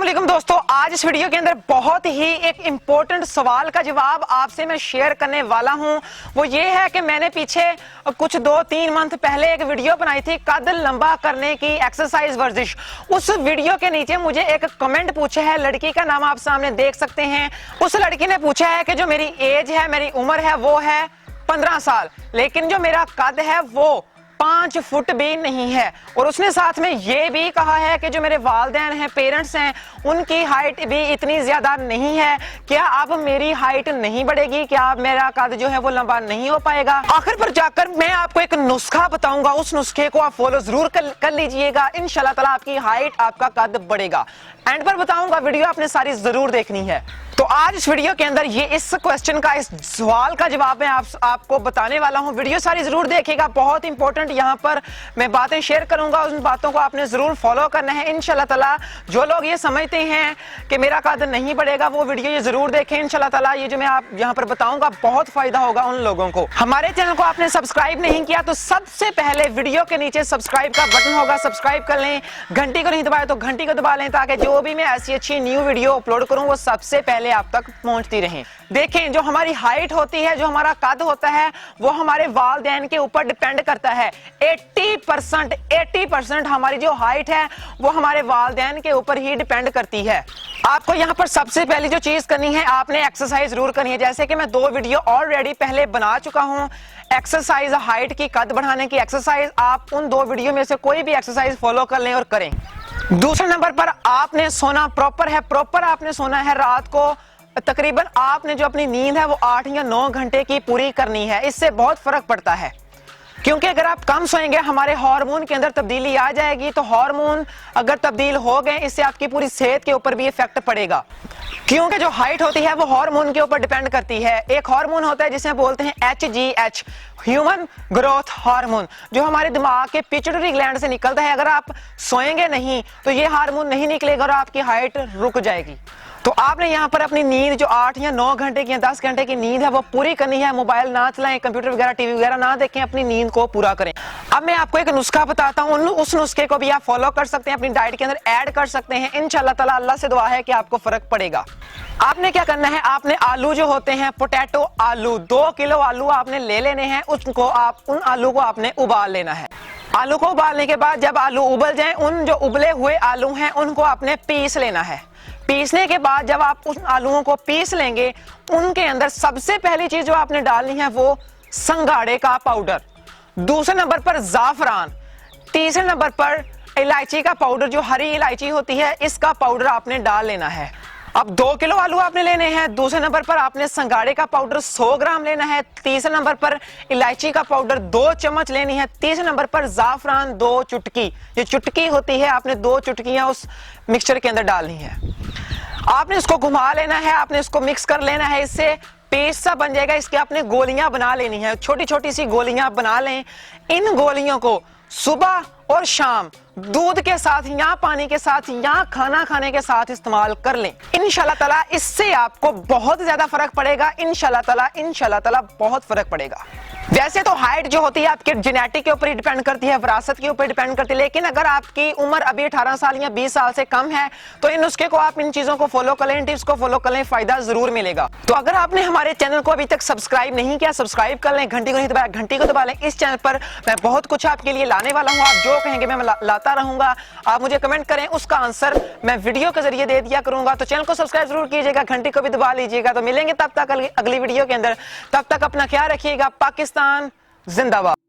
अस्सलामुअलैकुम दोस्तों, आज इस वीडियो के अंदर बहुत ही एक इम्पोर्टेंट सवाल का जवाब आपसे मैं शेयर करने वाला हूं। वो ये है कि मैंने पीछे कुछ 2-3 मंथ पहले एक वीडियो बनाई थी कद लंबा करने की एक्सरसाइज वर्जिश। उस वीडियो के नीचे मुझे एक कमेंट पूछा है, लड़की का नाम आप सामने देख सकते हैं। उस लड़की ने पूछा है कि जो मेरी एज है, मेरी उम्र है वो है 15 साल, लेकिन जो मेरा कद है वो 5 फुट भी नहीं है। और उसने साथ में ये भी कहा है कि जो मेरे वालिदैन हैं, पेरेंट्स हैं, उनकी हाइट भी इतनी ज्यादा नहीं है। क्या अब मेरी हाइट नहीं बढ़ेगी? क्या अब मेरा कद जो है वो लंबा नहीं हो पाएगा? आखिर पर जाकर मैं आपको एक नुस्खा बताऊंगा, उस नुस्खे को आप फॉलो जरूर कर लीजिएगा। इंशाल्लाह ताला आपकी हाइट, आपका कद बढ़ेगा। एंड पर बताऊंगा, वीडियो आपने सारी जरूर देखनी है। तो आज इस वीडियो के अंदर ये इस क्वेश्चन का, इस सवाल का जवाब मैं आपको बताने वाला हूं। वीडियो सारी जरूर देखिएगा, बहुत इंपॉर्टेंट यहाँ पर मैं बातें शेयर करूंगा, उन बातों को आपने जरूर फॉलो करना है। इंशाल्लाह ताला जो लोग ये समझते हैं कि मेरा कद नहीं बढ़ेगा, वो वीडियो ये जरूर देखें। इंशाल्लाह ताला ये जो मैं आप यहाँ पर बताऊंगा बहुत फायदा होगा उन लोगों को। हमारे चैनल को आपने सब्सक्राइब नहीं किया तो सबसे पहले वीडियो के नीचे सब्सक्राइब का बटन होगा, सब्सक्राइब कर लें। घंटी को नहीं दबाया तो घंटी को दबा लें, ताकि जो भी मैं ऐसी अच्छी न्यू वीडियो अपलोड करूं वो सबसे पहले आप तक पहुंचती रहें। देखें, जो हमारी हाइट होती है, जो हमारा कद होता है, वो हमारे वालिदैन के ऊपर डिपेंड करता है। 80% हमारी जो हाइट है वो हमारे वालिदैन के ऊपर ही डिपेंड करती है। आपको यहाँ पर सबसे पहली जो चीज करनी है, आपने एक्सरसाइज जरूर करनी है। जैसे कि मैं 2 वीडियो ऑलरेडी पहले बना चुका हूँ, एक्सरसाइज हाइट की, कद बढ़ाने की एक्सरसाइज। आप उन 2 वीडियो में से कोई भी एक्सरसाइज फॉलो कर लें और करें। दूसरे नंबर पर आपने सोना प्रॉपर आपने सोना है। रात को तकरीबन आपने जो अपनी नींद है वो 8 या 9 घंटे की पूरी करनी है। इससे बहुत फर्क पड़ता है, क्योंकि अगर आप कम सोएंगे हमारे हार्मोन के अंदर तब्दीली आ जाएगी। तो हार्मोन अगर तब्दील हो गए, इससे आपकी पूरी सेहत के ऊपर भी इफेक्ट पड़ेगा, क्योंकि जो हाइट होती है वो हार्मोन के ऊपर डिपेंड करती है। एक हार्मोन होता है जिसे बोलते हैं HGH, ह्यूमन ग्रोथ हार्मोन, जो हमारे दिमाग के पिट्यूटरी ग्लैंड से निकलता है। अगर आप सोएंगे नहीं तो ये हार्मोन नहीं निकलेगा और आपकी हाइट रुक जाएगी। तो आपने यहाँ पर अपनी नींद जो 8 या 9 घंटे की या 10 घंटे की नींद है वो पूरी करनी है। मोबाइल ना चलाएं, कंप्यूटर वगैरह, टीवी वगैरह ना देखें, अपनी नींद को पूरा करें। अब मैं आपको एक नुस्खा बताता हूँ, उस नुस्खे को भी आप फॉलो कर सकते हैं, अपनी डाइट के अंदर ऐड कर सकते हैं। इंशाल्लाह ताला अल्लाह से दुआ है कि आपको फर्क पड़ेगा। आपने क्या करना है, आपने आलू जो होते हैं, पोटैटो आलू, 2 किलो आलू आपने ले लेने हैं। उन आलू को आपने उबाल लेना है। आलू को उबालने के बाद जब आलू उबल जाए, उन जो उबले हुए आलू हैं उनको आपने पीस लेना है। पीसने के बाद जब आप उन आलूओं को पीस लेंगे, उनके अंदर सबसे पहली चीज जो आपने डालनी है वो संगाड़े का पाउडर, दूसरे नंबर पर जाफरान, तीसरे नंबर पर इलायची का पाउडर, जो हरी इलायची होती है इसका पाउडर आपने डाल लेना है। अब 2 किलो आलू आपने लेने हैं। दूसरे नंबर पर आपने संगाड़े का पाउडर 100 ग्राम लेना है। तीसरे नंबर पर इलायची का पाउडर 2 चम्मच लेनी है। तीसरे नंबर पर जाफरान 2 चुटकी, ये चुटकी होती है, आपने 2 चुटकियां उस मिक्सचर के अंदर डालनी है। आपने इसको घुमा लेना है, आपने इसको मिक्स कर लेना है। इससे पेस्ट सा बन जाएगा। इसकी आपने गोलियां बना लेनी है, छोटी छोटी सी गोलियां बना लें। इन गोलियों को सुबह और शाम दूध के साथ या पानी के साथ या खाना खाने के साथ इस्तेमाल कर लें। इंशाल्लाह ताला इससे आपको बहुत ज्यादा फर्क पड़ेगा। इंशाल्लाह ताला बहुत फर्क पड़ेगा। वैसे तो हाइट जो होती है आपके जेनेटिक के ऊपर ही डिपेंड करती है, विरासत के ऊपर डिपेंड करती है, लेकिन अगर आपकी उम्र अभी 18 साल या 20 साल से कम है तो इन नुस्खे को आप, इन चीजों को फॉलो कर लें, इन टिप्स को फॉलो कर लें, फायदा जरूर मिलेगा। तो अगर आपने हमारे चैनल को अभी तक सब्सक्राइब नहीं किया, सब्सक्राइब कर लें, घंटी को नहीं दबाया, घंटी को दबा लें। इस चैनल पर मैं बहुत कुछ आपके लिए लाने वाला हूँ। आप जो कहेंगे मैं लाता रहूंगा। आप मुझे कमेंट करें, उसका आंसर मैं वीडियो के जरिए दे दिया करूंगा। तो चैनल को सब्सक्राइब जरूर कीजिएगा, घंटी को भी दबा लीजिएगा। तो मिलेंगे तब तक अगली वीडियो के अंदर। तब तक अपना ख्याल रखिएगा। पाकिस्तान जिंदाबाद।